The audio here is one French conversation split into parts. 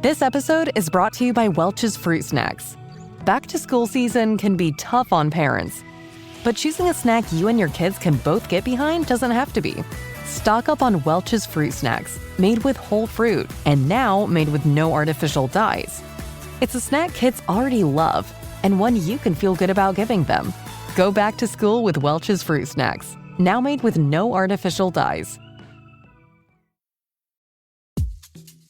This episode is brought to you by Welch's Fruit Snacks. Back to school season can be tough on parents, but choosing a snack you and your kids can both get behind doesn't have to be. Stock up on Welch's Fruit Snacks, made with whole fruit and now made with no artificial dyes. It's a snack kids already love and one you can feel good about giving them. Go back to school with Welch's Fruit Snacks, now made with no artificial dyes.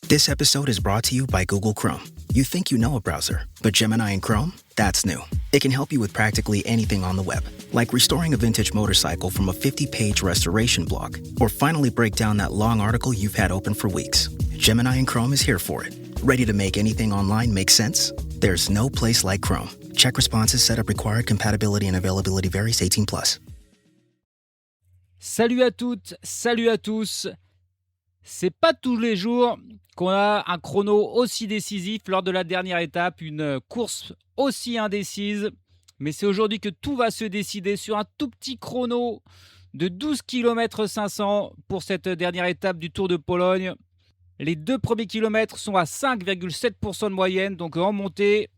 This episode is brought to you by Google Chrome. You think you know a browser, but Gemini and Chrome? That's new. It can help you with practically anything on the web, like restoring a vintage motorcycle from a 50-page restoration blog, or finally break down that long article you've had open for weeks. Gemini and Chrome is here for it. Ready to make anything online make sense? There's no place like Chrome. Check responses, setup required, compatibility and availability varies, 18+. Salut à toutes, salut à tous. C'est pas tous les jours qu'on a un chrono aussi décisif lors de la dernière étape, une course aussi indécise. Mais c'est aujourd'hui que tout va se décider sur un tout petit chrono de 12 km 500 pour cette dernière étape du Tour de Pologne. Les 2 premiers kilomètres sont à 5,7% de moyenne, donc en montée.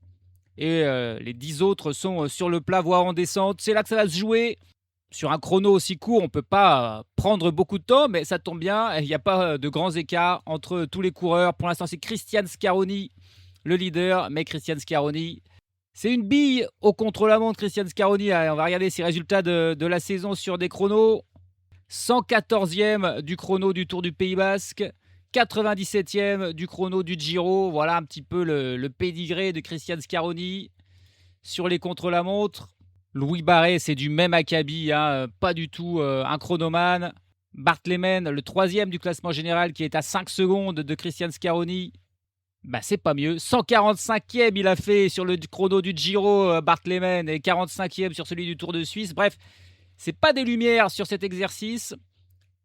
Et les 10 autres sont sur le plat, voire en descente. C'est là que ça va se jouer. Sur un chrono aussi court, on ne peut pas prendre beaucoup de temps, mais ça tombe bien, il n'y a pas de grands écarts entre tous les coureurs. Pour l'instant, c'est Christian Scaroni, le leader, mais Christian Scaroni, c'est une bille au contre-la-montre. Christian Scaroni, on va regarder ses résultats de la saison sur des chronos. 114e du chrono du Tour du Pays Basque, 97e du chrono du Giro. Voilà un petit peu le pédigré de Christian Scaroni sur les contre-la-montre. Louis Barret, c'est du même acabit, pas du tout un chronomane. Bart Lehman, le 3e du classement général, qui est à 5 secondes de Christian Scaroni, c'est pas mieux. 145e il a fait sur le chrono du Giro, Bart Lehman, et 45e sur celui du Tour de Suisse. Bref, c'est pas des lumières sur cet exercice.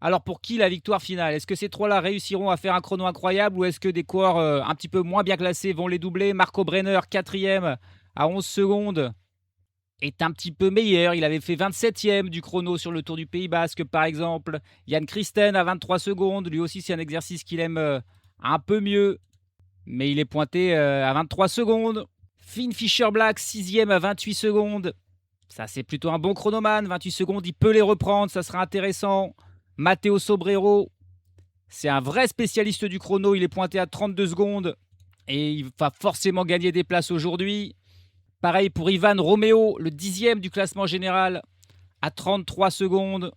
Alors pour qui la victoire finale? Est-ce que ces trois-là réussiront à faire un chrono incroyable ou est-ce que des coureurs un petit peu moins bien classés vont les doubler? Marco Brenner, 4e à 11 secondes. Est un petit peu meilleur. Il avait fait 27e du chrono sur le Tour du Pays Basque, par exemple. Jan Christen à 23 secondes. Lui aussi, c'est un exercice qu'il aime un peu mieux. Mais il est pointé à 23 secondes. Finn Fischer-Black, 6e à 28 secondes. Ça, c'est plutôt un bon chronomane. 28 secondes, il peut les reprendre. Ça sera intéressant. Matteo Sobrero, c'est un vrai spécialiste du chrono. Il est pointé à 32 secondes. Et il va forcément gagner des places aujourd'hui. Pareil pour Ivan Romeo, le 10e du classement général, à 33 secondes.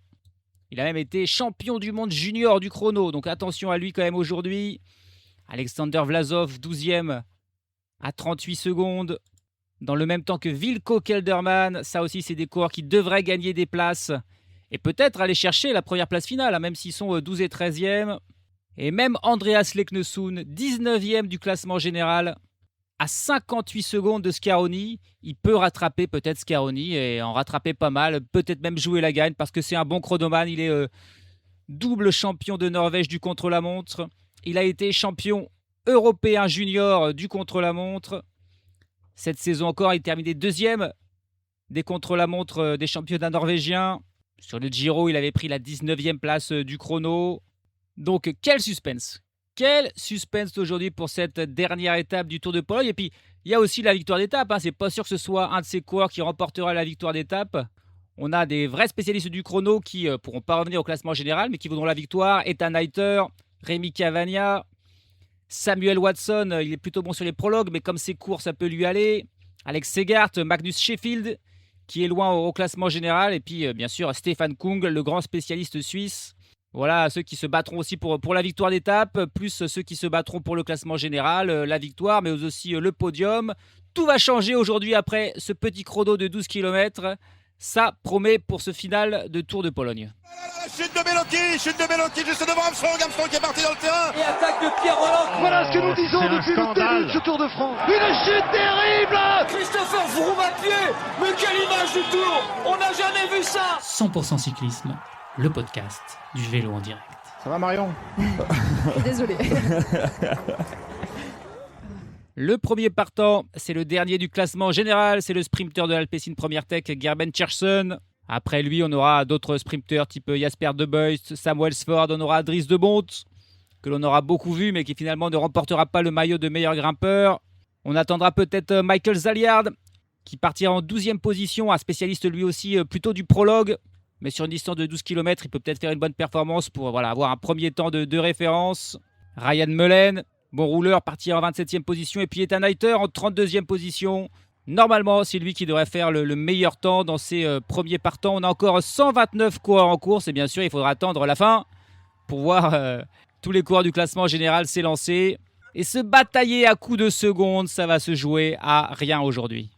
Il a même été champion du monde junior du chrono, donc attention à lui quand même aujourd'hui. Alexander Vlasov, 12e, à 38 secondes. Dans le même temps que Wilco Kelderman, ça aussi c'est des coureurs qui devraient gagner des places. Et peut-être aller chercher la première place finale, même s'ils sont 12 et 13e. Et même Andreas Leknesund, 19e du classement général, à 58 secondes de Scaroni, il peut rattraper peut-être Scaroni et en rattraper pas mal, peut-être même jouer la gagne parce que c'est un bon chronomane. Il est double champion de Norvège du contre-la-montre. Il a été champion européen junior du contre-la-montre. Cette saison encore, il terminait 2e des contre-la-montre des championnats norvégiens. Sur le Giro, il avait pris la 19e place du chrono. Donc quel suspense! Quel suspense aujourd'hui pour cette dernière étape du Tour de Pologne. Et puis, il y a aussi la victoire d'étape. C'est pas sûr que ce soit un de ces coureurs qui remportera la victoire d'étape. On a des vrais spécialistes du chrono qui ne pourront pas revenir au classement général, mais qui voudront la victoire. Ethan Hayter, Rémi Cavagna, Samuel Watson, il est plutôt bon sur les prologues, mais comme c'est court, ça peut lui aller. Alex Segart, Magnus Sheffield, qui est loin au classement général. Et puis, bien sûr, Stefan Kung, le grand spécialiste suisse. Voilà, ceux qui se battront aussi pour la victoire d'étape, plus ceux qui se battront pour le classement général, la victoire, mais aussi le podium. Tout va changer aujourd'hui après ce petit chrono de 12 km. Ça promet pour ce final de Tour de Pologne. Chute de Bellocchi juste devant Armstrong qui est parti dans le terrain. Et attaque de Pierre Rolland. Voilà ce que nous disons depuis le début de ce Tour de France. Une chute terrible. Christopher Froome à pied. Mais quelle image du Tour. On n'a jamais vu ça. 100% cyclisme, le podcast du vélo en direct. Ça va Marion? Désolé. Le premier partant, c'est le dernier du classement général, c'est le sprinter de l'Alpecin Première Tech, Gerben Tjersen. Après lui, on aura d'autres sprinters type Jasper De Beust, Samuel Sford, on aura Dries de Bont, que l'on aura beaucoup vu, mais qui finalement ne remportera pas le maillot de meilleur grimpeur. On attendra peut-être Michael Zaliard, qui partira en 12e position, un spécialiste lui aussi plutôt du prologue. Mais sur une distance de 12 km, il peut peut-être faire une bonne performance pour avoir un premier temps de référence. Ryan Mullen, bon rouleur, partira en 27e position. Et puis Ethan Hayter en 32e position. Normalement, c'est lui qui devrait faire le meilleur temps dans ses premiers partants. On a encore 129 coureurs en course. Et bien sûr, il faudra attendre la fin pour voir tous les coureurs du classement général s'élancer. Et se batailler à coups de secondes, ça va se jouer à rien aujourd'hui.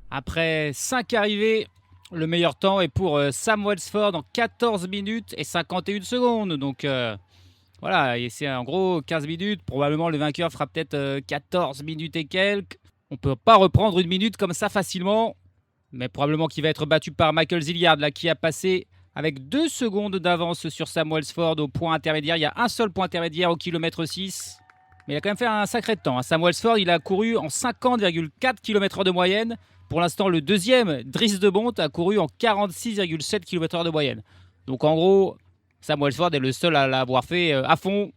Après 5 arrivées, le meilleur temps est pour Sam Welsford en 14 minutes et 51 secondes. Donc voilà, et c'est en gros 15 minutes. Probablement le vainqueur fera peut-être 14 minutes et quelques. On ne peut pas reprendre une minute comme ça facilement. Mais probablement qu'il va être battu par Michael Ziliard, là, qui a passé avec 2 secondes d'avance sur Sam Welsford au point intermédiaire. Il y a un seul point intermédiaire au kilomètre 6. Mais il a quand même fait un sacré temps. Sam Welsford, il a couru en 50,4 km/h de moyenne. Pour l'instant, le deuxième, Dries de Bondt, a couru en 46,7 km/h de moyenne. Donc en gros, Sam Welsford est le seul à l'avoir fait à fond,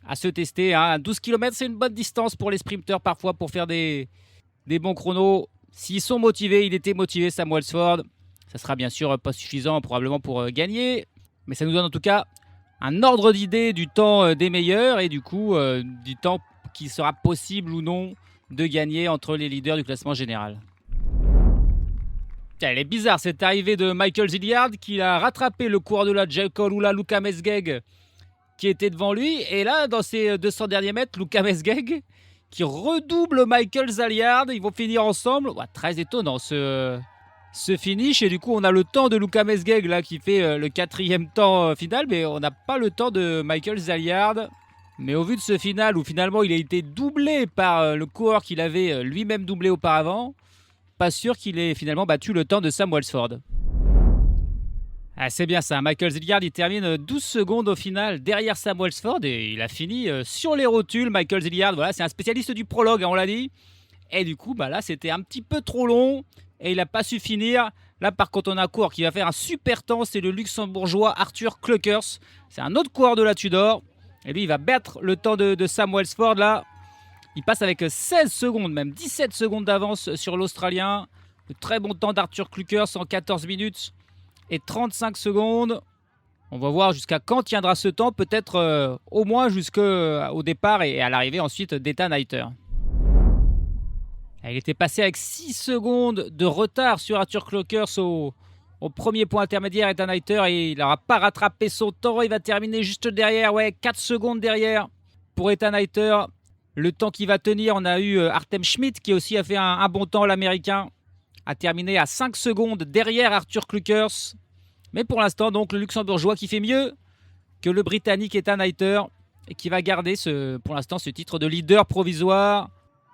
à se tester. 12 km, c'est une bonne distance pour les sprinteurs parfois pour faire des bons chronos. S'ils sont motivés, il était motivé, Sam Welsford. Ça sera bien sûr pas suffisant probablement pour gagner. Mais ça nous donne en tout cas un ordre d'idée du temps des meilleurs et du coup du temps qui sera possible ou non de gagner entre les leaders du classement général. Elle est bizarre cette arrivée de Michael Ziliard qui a rattrapé le coureur de la Jayco-Lula, Luka Mesgeg, qui était devant lui. Et là, dans ces 200 derniers mètres, Luka Mesgeg qui redouble Michael Ziliard. Ils vont finir ensemble. Très étonnant ce finish. Et du coup, on a le temps de Luka Mesgeg là, qui fait le 4e temps final. Mais on n'a pas le temps de Michael Ziliard. Mais au vu de ce final où finalement il a été doublé par le coureur qu'il avait lui-même doublé auparavant, pas sûr qu'il ait finalement battu le temps de Sam Welsford. C'est bien ça, Michael Ziliard il termine 12 secondes au final derrière Sam Welsford et il a fini sur les rotules. Michael Ziliard, voilà, c'est un spécialiste du prologue, on l'a dit. Et du coup, là c'était un petit peu trop long et il n'a pas su finir. Là par contre on a un coureur qui va faire un super temps, c'est le luxembourgeois Arthur Kleukers. C'est un autre coureur de la Tudor. Et lui il va battre le temps de Sam Welsford là. Il passe avec 16 secondes, même 17 secondes d'avance sur l'Australien. Le très bon temps d'Arthur Kleukers en 14 minutes et 35 secondes. On va voir jusqu'à quand tiendra ce temps, peut-être au moins jusqu'au départ et à l'arrivée ensuite d'Ethan Hayter. Il était passé avec 6 secondes de retard sur Arthur Kleukers au premier point intermédiaire, Ethan Hayter, et il n'aura pas rattrapé son temps. Il va terminer juste derrière, 4 secondes derrière pour Ethan Hayter. Le temps qui va tenir, on a eu Artem Schmidt qui aussi a fait un bon temps, l'Américain, a terminé à 5 secondes derrière Arthur Kleukers. Mais pour l'instant, donc, le Luxembourgeois qui fait mieux que le Britannique Ethan Hayter et qui va garder pour l'instant ce titre de leader provisoire.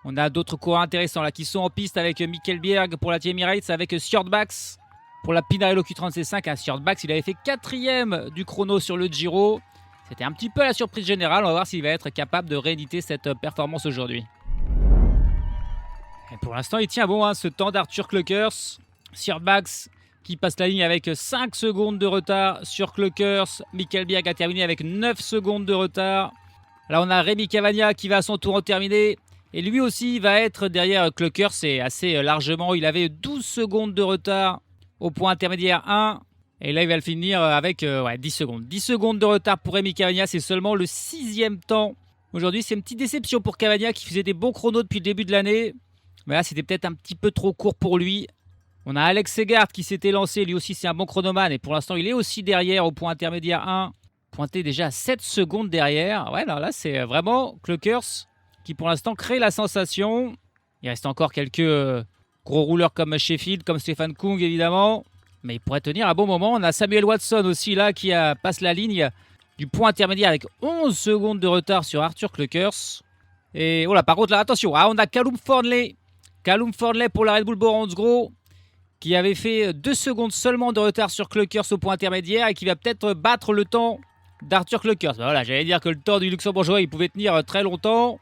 On a d'autres coureurs intéressants là qui sont en piste avec Mikkelbjerg pour la Team Emirates, avec Sjordbaks pour la Pinarello Q35. Sjordbaks, il avait fait 4e du chrono sur le Giro. C'était un petit peu la surprise générale. On va voir s'il va être capable de rééditer cette performance aujourd'hui. Et pour l'instant, il tient bon ce temps d'Arthur Kleukers. Sjordbaks qui passe la ligne avec 5 secondes de retard sur Kleukers. Mikkelbjerg a terminé avec 9 secondes de retard. Là, on a Rémi Cavagna qui va à son tour en terminer. Et lui aussi va être derrière Kleukers. C'est assez largement. Il avait 12 secondes de retard au point intermédiaire 1. Et là, il va le finir avec 10 secondes. 10 secondes de retard pour Rémi Cavagna. C'est seulement le 6e temps. Aujourd'hui, c'est une petite déception pour Cavagna qui faisait des bons chronos depuis le début de l'année. Mais là, c'était peut-être un petit peu trop court pour lui. On a Alex Segard qui s'était lancé. Lui aussi, c'est un bon chronomane. Et pour l'instant, il est aussi derrière au point intermédiaire 1. Pointé déjà à 7 secondes derrière. Là, c'est vraiment Kleukers qui, pour l'instant, crée la sensation. Il reste encore quelques gros rouleurs comme Sheffield, comme Stefan Kung, évidemment. Mais il pourrait tenir un bon moment. On a Samuel Watson aussi là qui passe la ligne du point intermédiaire avec 11 secondes de retard sur Arthur Kleukers. Et voilà, par contre là, attention, on a Callum Thornley. Callum Thornley pour la Red Bull Boransgro qui avait fait 2 secondes seulement de retard sur Kleukers au point intermédiaire et qui va peut-être battre le temps d'Arthur Kleukers. Voilà, j'allais dire que le temps du Luxembourgeois, il pouvait tenir très longtemps.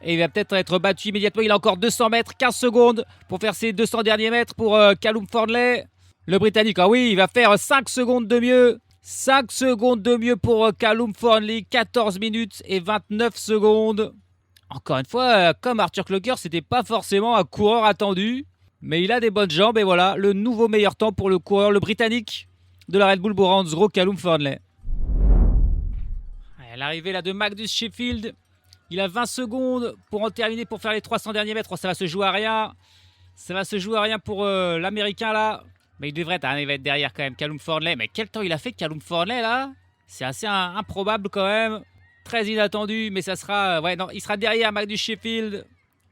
Et il va peut-être être battu immédiatement. Il a encore 200 mètres, 15 secondes pour faire ses 200 derniers mètres pour Callum Thornley. Le Britannique, oui, il va faire 5 secondes de mieux 5 secondes de mieux pour Callum Thornley, 14 minutes et 29 secondes. Encore une fois, comme Arthur Clocker, c'était pas forcément un coureur attendu, mais il a des bonnes jambes et voilà, le nouveau meilleur temps pour le coureur, le Britannique de la Red Bull Boransro, Callum Thornley. À l'arrivée là de Magnus Sheffield, il a 20 secondes pour en terminer, pour faire les 300 derniers mètres. Ça va se jouer à rien. Ça va se jouer à rien pour l'Américain là. Mais il devrait il va être derrière quand même, Callum Thornley. Mais quel temps il a fait Callum Thornley là? C'est assez improbable quand même. Très inattendu, mais ça sera... il sera derrière Magnus Sheffield.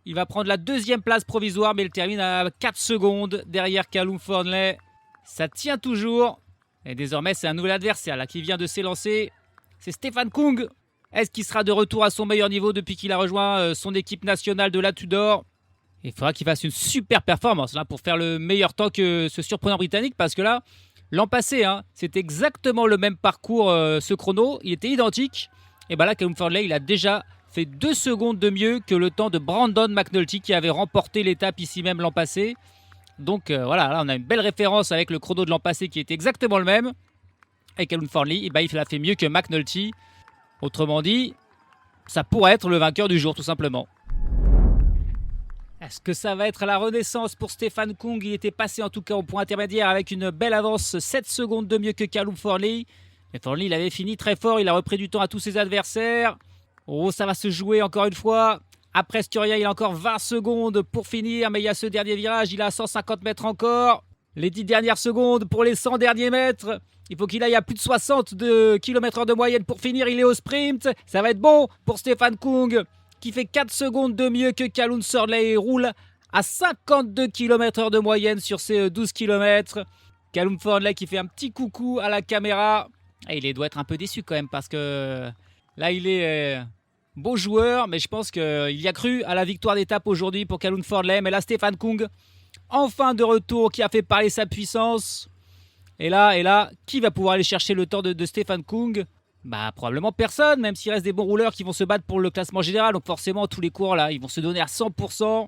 Il va prendre la deuxième place provisoire, mais il termine à 4 secondes derrière Callum Thornley. Ça tient toujours. Et désormais, c'est un nouvel adversaire là qui vient de s'élancer. C'est Stefan Kung. Est-ce qu'il sera de retour à son meilleur niveau depuis qu'il a rejoint son équipe nationale de la Tudor? Il faudra qu'il fasse une super performance là, pour faire le meilleur temps que ce surprenant Britannique. Parce que là, l'an passé, c'était exactement le même parcours, ce chrono. Il était identique. Et bien là, Callum Thornley, il a déjà fait 2 secondes de mieux que le temps de Brandon McNulty qui avait remporté l'étape ici même l'an passé. Donc voilà, là on a une belle référence avec le chrono de l'an passé qui était exactement le même. Et Callum Thornley, il a fait mieux que McNulty. Autrement dit, ça pourrait être le vainqueur du jour tout simplement. Est-ce que ça va être la renaissance pour Stefan Kung? Il était passé en tout cas au point intermédiaire avec une belle avance, 7 secondes de mieux que Callum Thornley. Mais Thornley, il avait fini très fort, il a repris du temps à tous ses adversaires. Oh, ça va se jouer encore une fois. Après Sturia, il a encore 20 secondes pour finir, mais il y a ce dernier virage, il a 150 mètres encore. Les 10 dernières secondes pour les 100 derniers mètres. Il faut qu'il aille à plus de 60 km/h de moyenne pour finir, il est au sprint. Ça va être bon pour Stefan Kung, qui fait 4 secondes de mieux que Callum Thornley et roule à 52 km/h de moyenne sur ces 12 km. Callum Thornley qui fait un petit coucou à la caméra. Et il doit être un peu déçu quand même parce que là il est beau joueur, mais je pense qu'il y a cru à la victoire d'étape aujourd'hui pour Callum Thornley. Mais là Stefan Kung, enfin de retour, qui a fait parler sa puissance. Et là, qui va pouvoir aller chercher le temps de Stefan Kung? Bah probablement personne, même s'il reste des bons rouleurs qui vont se battre pour le classement général. Donc forcément tous les coureurs là, ils vont se donner à 100%.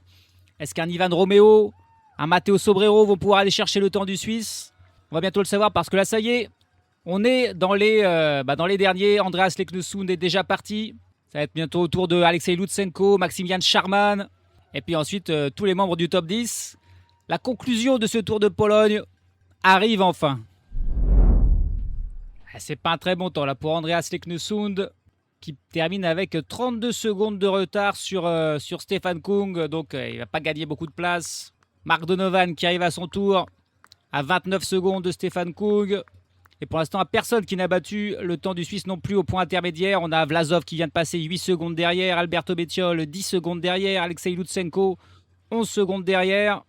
Est-ce qu'un Ivan Romeo, un Matteo Sobrero vont pouvoir aller chercher le temps du Suisse? On va bientôt le savoir parce que là ça y est, on est dans les derniers. Andreas Leknessund est déjà parti. Ça va être bientôt au tour de Alexei Lutsenko, Maximilian Charman. Et puis ensuite tous les membres du top 10. La conclusion de ce Tour de Pologne arrive enfin. C'est pas un très bon temps là pour Andreas Leknessund qui termine avec 32 secondes de retard sur Stefan Kung. Donc il va pas gagner beaucoup de place. Mark Donovan qui arrive à son tour à 29 secondes de Stefan Kung. Et pour l'instant, personne qui n'a battu le temps du Suisse non plus au point intermédiaire. On a Vlasov qui vient de passer 8 secondes derrière. Alberto Bettiol 10 secondes derrière. Alexei Lutsenko 11 secondes derrière.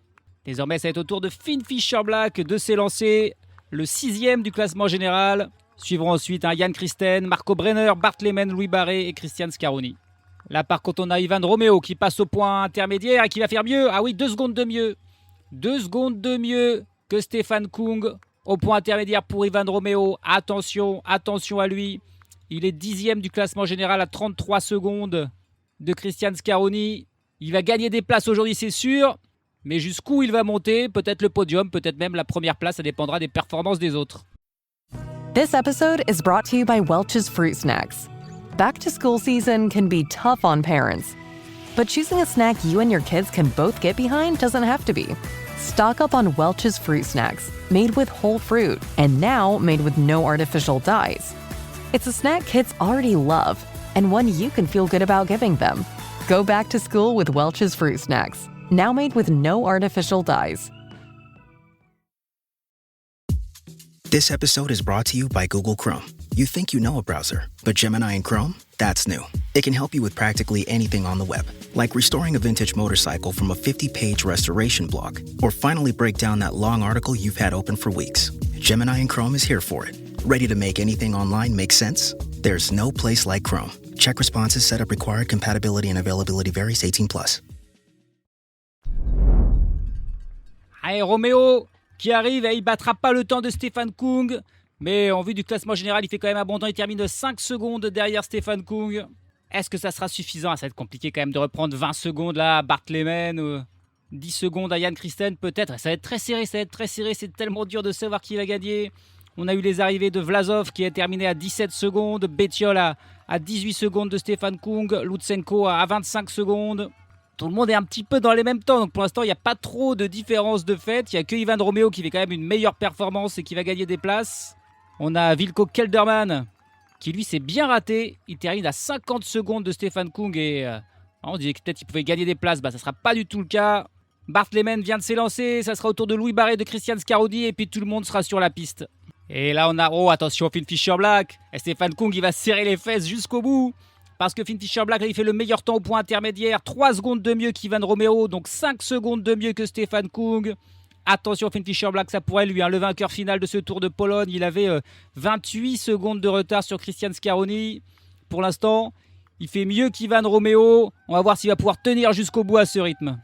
Désormais, ça va être au tour de Finn Fischer-Black de s'élancer, le 6e du classement général. Suivront ensuite Jan Christen, Marco Brenner, Bart Lehmann, Louis Barré et Christian Scaroni. Là, par contre, on a Ivan Romeo qui passe au point intermédiaire et qui va faire mieux. Ah oui, 2 secondes de mieux. 2 secondes de mieux que Stefan Kung au point intermédiaire pour Ivan Romeo. Attention, attention à lui. Il est 10e du classement général à 33 secondes de Christian Scaroni. Il va gagner des places aujourd'hui, c'est sûr. Mais jusqu'où il va monter? Peut-être le podium, peut-être même la première place. Ça dépendra des performances des autres. This episode is brought to you by Welch's Fruit Snacks. Back to school season can be tough on parents, but choosing a snack you and your kids can both get behind doesn't have to be. Stock up on Welch's Fruit Snacks, made with whole fruit and now made with no artificial dyes. It's a snack kids already love and one you can feel good about giving them. Go back to school with Welch's Fruit Snacks, now made with no artificial dyes. This episode is brought to you by Google Chrome. You think you know a browser, but Gemini and Chrome? That's new. It can help you with practically anything on the web, like restoring a vintage motorcycle from a 50-page restoration blog, or finally break down that long article you've had open for weeks. Gemini and Chrome is here for it. Ready to make anything online make sense? There's no place like Chrome. Check responses, setup required, compatibility and availability varies, 18+. Allez, Romeo qui arrive et il battra pas le temps de Stefan Kung. Mais en vue du classement général, il fait quand même abondant. Il termine 5 secondes derrière Stefan Kung. Est-ce que ça sera suffisant? Ça va être compliqué quand même de reprendre 20 secondes là à Bart Lehmann, 10 secondes à Jan Christen peut-être. Ça va être très serré, C'est tellement dur de savoir qui va gagner. On a eu les arrivées de Vlasov qui a terminé à 17 secondes, Bettiol à 18 secondes de Stefan Kung, Lutsenko à 25 secondes. Tout le monde est un petit peu dans les mêmes temps, donc pour l'instant il n'y a pas trop de différence de fait. Il n'y a que Ivan Romeo qui fait quand même une meilleure performance et qui va gagner des places. On a Wilco Kelderman qui lui s'est bien raté. Il termine à 50 secondes de Stefan Kung et on disait que peut-être qu'il pouvait gagner des places. Ça ne sera pas du tout le cas. Bart Lehman vient de s'élancer, ça sera au tour de Louis Barré, de Christian Scaroni et puis tout le monde sera sur la piste. Et là on a, oh attention, Finn Fisher Black, et Stefan Kung il va serrer les fesses jusqu'au bout, parce que Finn Fisher Black là, il fait le meilleur temps au point intermédiaire, 3 secondes de mieux qu'Ivan Romeo, donc 5 secondes de mieux que Stefan Kung. Attention Finn Fisher Black, ça pourrait lui, le vainqueur final de ce Tour de Pologne, il avait 28 secondes de retard sur Christian Scaroni. Pour l'instant, il fait mieux qu'Ivan Romeo, on va voir s'il va pouvoir tenir jusqu'au bout à ce rythme.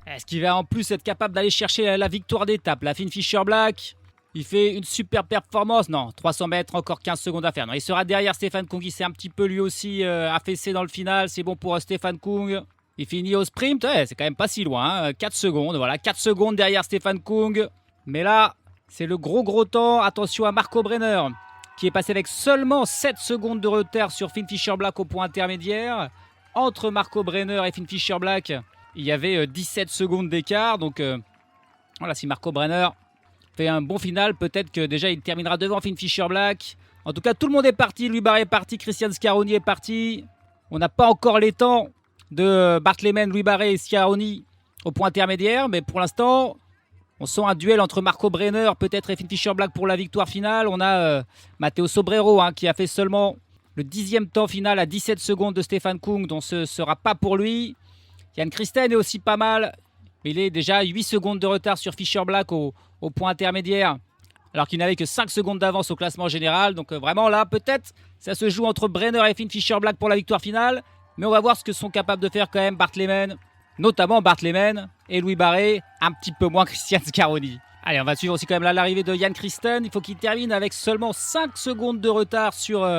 Est-ce qu'il va en plus être capable d'aller chercher la victoire d'étape? La Finn Fisher Black, il fait une super performance. Non, 300 mètres, encore 15 secondes à faire. Non, il sera derrière Stefan Kung. Il s'est un petit peu lui aussi affaissé dans le final. C'est bon pour Stefan Kung. Il finit au sprint. Ouais, c'est quand même pas si loin. Hein. 4 secondes. Voilà, 4 secondes derrière Stefan Kung. Mais là, c'est le gros temps. Attention à Marco Brenner qui est passé avec seulement 7 secondes de retard sur Finn Fisher Black au point intermédiaire. Entre Marco Brenner et Finn Fisher Black, il y avait 17 secondes d'écart. Donc voilà, si Marco Brenner fait un bon final, peut-être que déjà il terminera devant Finn Fisher Black. En tout cas, tout le monde est parti. Louis Barré est parti, Christian Scaroni est parti. On n'a pas encore les temps de Bart Lehman, Louis Barré et Scaroni au point intermédiaire. Mais pour l'instant, on sent un duel entre Marco Brenner, peut-être, et Finn Fisher Black pour la victoire finale. On a Matteo Sobrero qui a fait seulement le 10e temps final à 17 secondes de Stefan Kung, donc ce ne sera pas pour lui. Jan Christen est aussi pas mal. Mais il est déjà à 8 secondes de retard sur Fisher Black au point intermédiaire, alors qu'il n'avait que 5 secondes d'avance au classement général. Donc vraiment là, peut-être, ça se joue entre Brenner et Finn Fisher Black pour la victoire finale. Mais on va voir ce que sont capables de faire quand même Bart Lehman, notamment Bart Lehman et Louis Barré, un petit peu moins Christian Scaroni. Allez, on va suivre aussi quand même là l'arrivée de Jan Christen. Il faut qu'il termine avec seulement 5 secondes de retard sur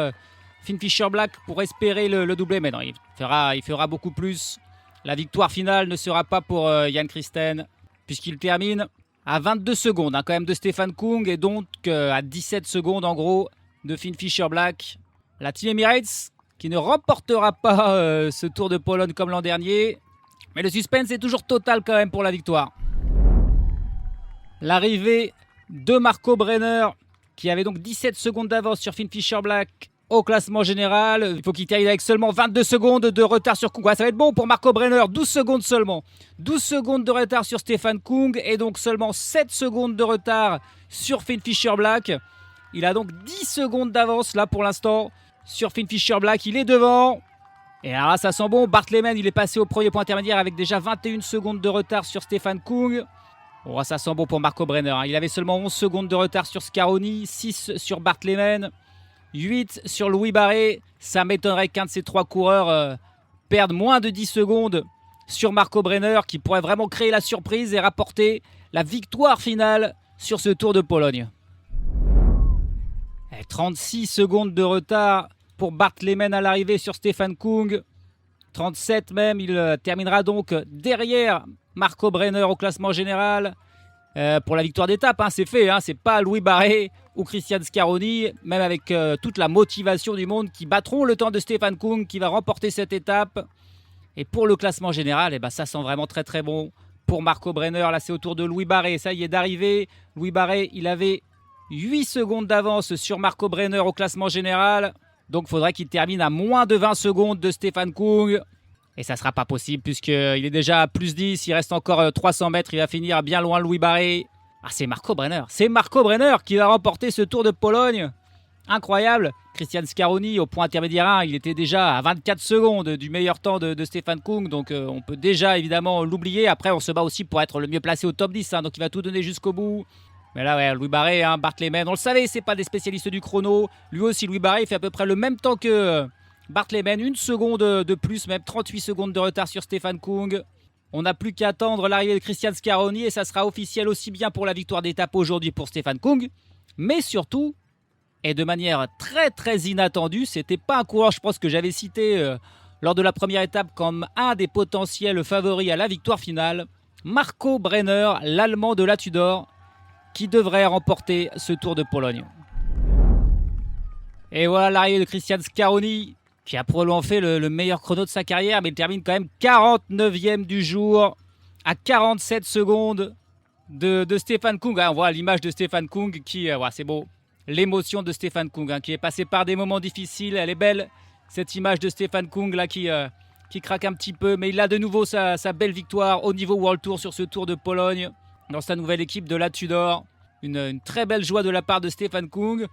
Finn Fisher Black pour espérer le doublé. Mais non, il fera beaucoup plus. La victoire finale ne sera pas pour Jan Christen, puisqu'il termine à 22 secondes quand même de Stefan Kung, et donc à 17 secondes en gros de Finn Fisher Black. La Team Emirates qui ne remportera pas ce Tour de Pologne comme l'an dernier, mais le suspense est toujours total quand même pour la victoire. L'arrivée de Marco Brenner qui avait donc 17 secondes d'avance sur Finn Fisher Black au classement général. Il faut qu'il termine avec seulement 22 secondes de retard sur Kung. Ouais, ça va être bon pour Marco Brenner, 12 secondes seulement. 12 secondes de retard sur Stefan Kung et donc seulement 7 secondes de retard sur Finn Fisher Black. Il a donc 10 secondes d'avance là pour l'instant sur Finn Fisher Black. Il est devant. Et là, ça sent bon. Bart Lehman, il est passé au premier point intermédiaire avec déjà 21 secondes de retard sur Stefan Kung. Oh, ça sent bon pour Marco Brenner. Il avait seulement 11 secondes de retard sur Scaroni, 6 sur Bart Lehman, 8 sur Louis Barré. Ça m'étonnerait qu'un de ces 3 coureurs perde moins de 10 secondes sur Marco Brenner, qui pourrait vraiment créer la surprise et rapporter la victoire finale sur ce Tour de Pologne. 36 secondes de retard pour Bart Lehman à l'arrivée sur Stefan Kung. 37 même, il terminera donc derrière Marco Brenner au classement général. Pour la victoire d'étape, c'est fait, c'est pas Louis Barré ou Christian Scaroni, même avec toute la motivation du monde, qui battront le temps de Stefan Kung, qui va remporter cette étape. Et pour le classement général, ça sent vraiment très très bon pour Marco Brenner. Là, c'est au tour de Louis Barré, ça y est d'arriver. Louis Barré, il avait 8 secondes d'avance sur Marco Brenner au classement général. Donc il faudrait qu'il termine à moins de 20 secondes de Stefan Kung. Et ça ne sera pas possible puisqu'il est déjà à plus 10. Il reste encore 300 mètres. Il va finir bien loin Louis Barré. C'est Marco Brenner. C'est Marco Brenner qui va remporter ce Tour de Pologne. Incroyable. Christian Scaroni au point intermédiaire 1. Il était déjà à 24 secondes du meilleur temps de Stefan Kung. Donc on peut déjà évidemment l'oublier. Après on se bat aussi pour être le mieux placé au top 10. Donc il va tout donner jusqu'au bout. Mais là, ouais, Louis Barré, Bart Lehman, on le savait, c'est pas des spécialistes du chrono. Lui aussi, Louis Barré, il fait à peu près le même temps que Bart Lehman, 1 seconde de plus, même 38 secondes de retard sur Stefan Kung. On n'a plus qu'à attendre l'arrivée de Christian Scaroni et ça sera officiel aussi bien pour la victoire d'étape aujourd'hui pour Stefan Kung. Mais surtout, et de manière très très inattendue, c'était pas un coureur, je pense, que j'avais cité lors de la première étape comme un des potentiels favoris à la victoire finale. Marco Brenner, l'Allemand de la Tudor, qui devrait remporter ce Tour de Pologne. Et voilà l'arrivée de Cristian Scaroni, qui a probablement fait le meilleur chrono de sa carrière, mais il termine quand même 49e du jour, à 47 secondes de Stefan Kung. On voit l'image de Stefan Kung qui, c'est beau, l'émotion de Stefan Kung, qui est passé par des moments difficiles. Elle est belle, cette image de Stefan Kung là qui craque un petit peu, mais il a de nouveau sa belle victoire au niveau World Tour sur ce Tour de Pologne, dans sa nouvelle équipe de la Tudor. Une très belle joie de la part de Stefan Kung.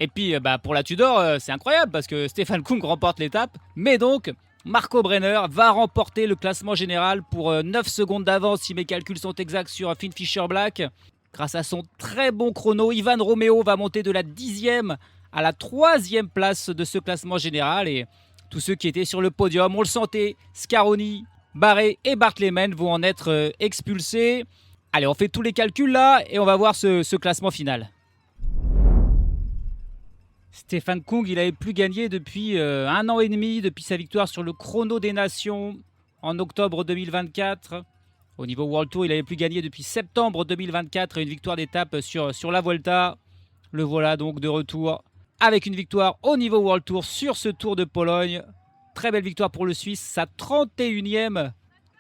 Et puis pour la Tudor, c'est incroyable parce que Stefan Kung remporte l'étape, mais donc Marco Brenner va remporter le classement général pour 9 secondes d'avance si mes calculs sont exacts sur Finn Fisher Black. Grâce à son très bon chrono, Ivan Romeo va monter de la 10e à la 3e place de ce classement général. Et tous ceux qui étaient sur le podium, on le sentait, Scaroni, Barret et Bartlemen vont en être expulsés. Allez, on fait tous les calculs là et on va voir ce classement final. Stefan Kung, il n'avait plus gagné depuis 1 an et demi, depuis sa victoire sur le chrono des nations en octobre 2024. Au niveau World Tour, il n'avait plus gagné depuis septembre 2024 et une victoire d'étape sur la Vuelta. Le voilà donc de retour avec une victoire au niveau World Tour sur ce Tour de Pologne. Très belle victoire pour le Suisse, sa 31e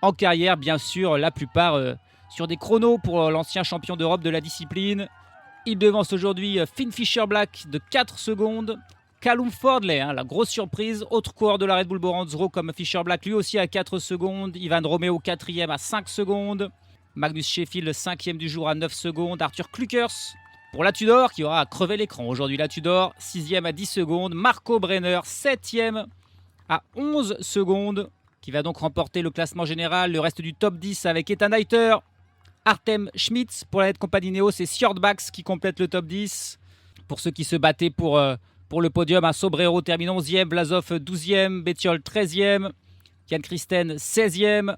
en carrière, bien sûr, la plupart sur des chronos pour l'ancien champion d'Europe de la discipline. Il devance aujourd'hui Finn Fisher Black de 4 secondes. Callum Fordley, la grosse surprise, autre coureur de la Red Bull Boranzro comme Fisher Black, lui aussi à 4 secondes. Ivan Romeo 4e à 5 secondes. Magnus Sheffield 5e du jour à 9 secondes. Arthur Klukers pour la Tudor qui aura crevé l'écran aujourd'hui. La Tudor 6e à 10 secondes. Marco Brenner 7e à 11 secondes qui va donc remporter le classement général. Le reste du top 10 avec Ethan Hayter, Artem Schmitz pour la Net Compagnie Neo, c'est Sjordbacks qui complète le top 10. Pour ceux qui se battaient pour le podium, Sobrero termine 11e, Vlasov 12e, Bettiol 13e, Jan Christen 16e,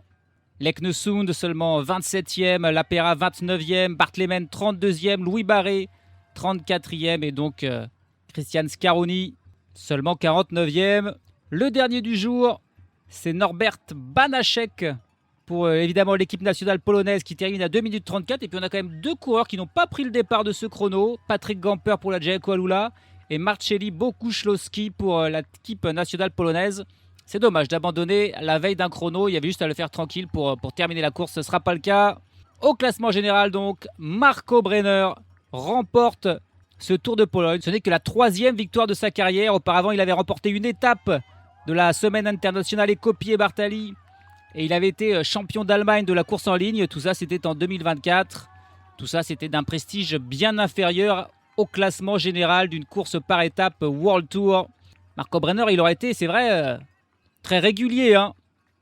Leknesund seulement 27e, Lapera 29e, Bartlemen 32e, Louis Barret 34e et donc Cristian Scaroni seulement 49e. Le dernier du jour, c'est Norbert Banachek pour évidemment l'équipe nationale polonaise qui termine à 2 minutes 34. Et puis on a quand même 2 coureurs qui n'ont pas pris le départ de ce chrono. Patrick Gamper pour la Jayco Alula et Marceli Bokuszlowski pour l'équipe nationale polonaise. C'est dommage d'abandonner la veille d'un chrono. Il y avait juste à le faire tranquille pour terminer la course. Ce ne sera pas le cas. Au classement général donc, Marco Brenner remporte ce Tour de Pologne. Ce n'est que la 3e victoire de sa carrière. Auparavant, il avait remporté une étape de la semaine internationale Écopier-Bartali. Et il avait été champion d'Allemagne de la course en ligne. Tout ça, c'était en 2024. Tout ça, c'était d'un prestige bien inférieur au classement général d'une course par étape World Tour. Marco Brenner, il aurait été, c'est vrai, très régulier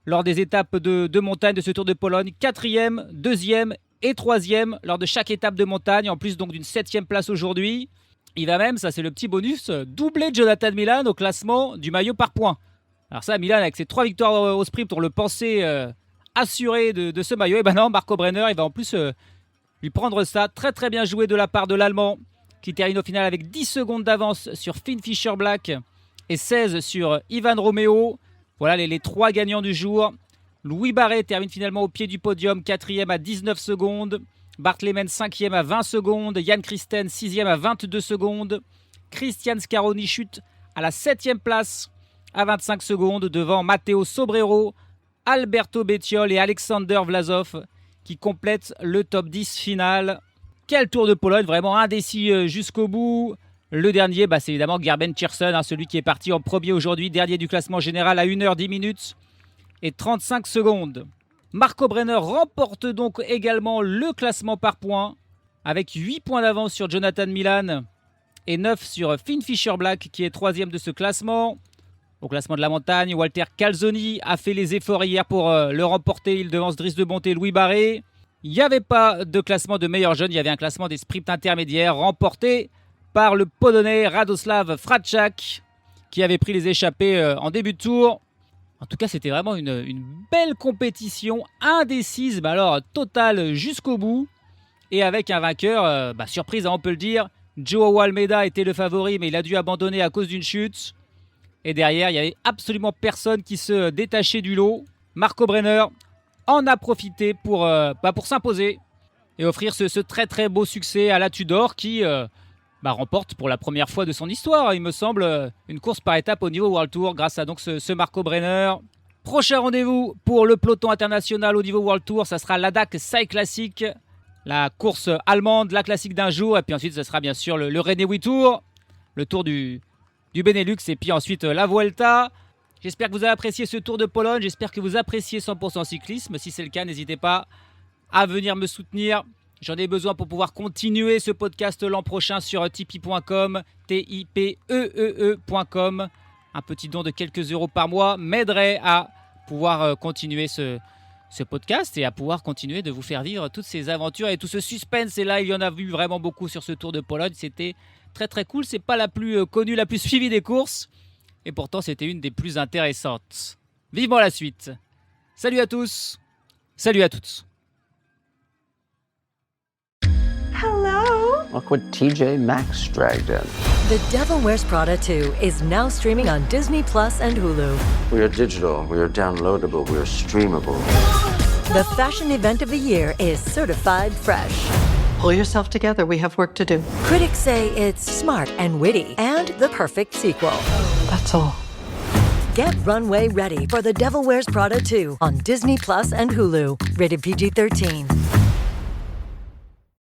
lors des étapes de montagne de ce Tour de Pologne. 4e, 2e et 3e lors de chaque étape de montagne. En plus donc d'une 7e place aujourd'hui. Il va même, ça c'est le petit bonus, doubler Jonathan Milan au classement du maillot par points. Alors ça, Milan, avec ses 3 victoires au sprint, on le pensait assuré de ce maillot. Et ben non, Marco Brenner, il va en plus lui prendre ça. Très très bien joué de la part de l'Allemand, qui termine au final avec 10 secondes d'avance sur Finn Fisher Black et 16 sur Ivan Romeo. Voilà les 3 gagnants du jour. Louis Barret termine finalement au pied du podium, 4e à 19 secondes. Bartlemen 5e à 20 secondes. Jan Christen 6e à 22 secondes. Cristian Scaroni chute à la 7e place à 25 secondes devant Matteo Sobrero, Alberto Bettiol et Alexander Vlasov qui complètent le top 10 final. Quel Tour de Pologne, vraiment indécis jusqu'au bout. Le dernier, c'est évidemment Gerben Tjersen, celui qui est parti en premier aujourd'hui, dernier du classement général à 1h10 minutes et 35 secondes. Marco Brenner remporte donc également le classement par points avec 8 points d'avance sur Jonathan Milan et 9 sur Finn Fisher Black qui est 3e de ce classement. Au classement de la montagne, Walter Calzoni a fait les efforts hier pour le remporter. Il devance Driss de Bonté, Louis Barret. Il n'y avait pas de classement de meilleurs jeunes, il y avait un classement des sprints intermédiaires remporté par le Polonais Radoslav Fracak qui avait pris les échappées en début de tour. En tout cas, c'était vraiment une belle compétition indécise, alors totale jusqu'au bout. Et avec un vainqueur, surprise, on peut le dire. Joao Almeida était le favori, mais il a dû abandonner à cause d'une chute. Et derrière, il n'y avait absolument personne qui se détachait du lot. Marco Brenner en a profité pour s'imposer et offrir ce très très beau succès à la Tudor qui remporte pour la première fois de son histoire, il me semble, une course par étape au niveau World Tour grâce à donc ce Marco Brenner. Prochain rendez-vous pour le peloton international au niveau World Tour, ça sera l'ADAC Cycling Classic, la course allemande, la classique d'un jour, et puis ensuite ça sera bien sûr le René Witt Tour, le tour du Benelux, et puis ensuite la Vuelta. J'espère que vous avez apprécié ce Tour de Pologne, j'espère que vous appréciez 100% cyclisme. Si c'est le cas, n'hésitez pas à venir me soutenir. J'en ai besoin pour pouvoir continuer ce podcast l'an prochain sur tipeee.com, tipeee.com. Un petit don de quelques euros par mois m'aiderait à pouvoir continuer ce podcast et à pouvoir continuer de vous faire vivre toutes ces aventures et tout ce suspense. Et là, il y en a vu vraiment beaucoup sur ce Tour de Pologne. C'était très très cool. C'est pas la plus connue, la plus suivie des courses. Et pourtant, c'était une des plus intéressantes. Vivement la suite. Salut à tous. Salut à toutes. Hello. Look what TJ Maxx dragged in. The Devil Wears Prada 2 is now streaming on Disney Plus and Hulu. We are digital, we are downloadable, we are streamable. The fashion event of the year is certified fresh. Pull yourself together, we have work to do. Critics say it's smart and witty and the perfect sequel. That's all. Get runway ready for The Devil Wears Prada 2 on Disney Plus and Hulu. Rated PG-13.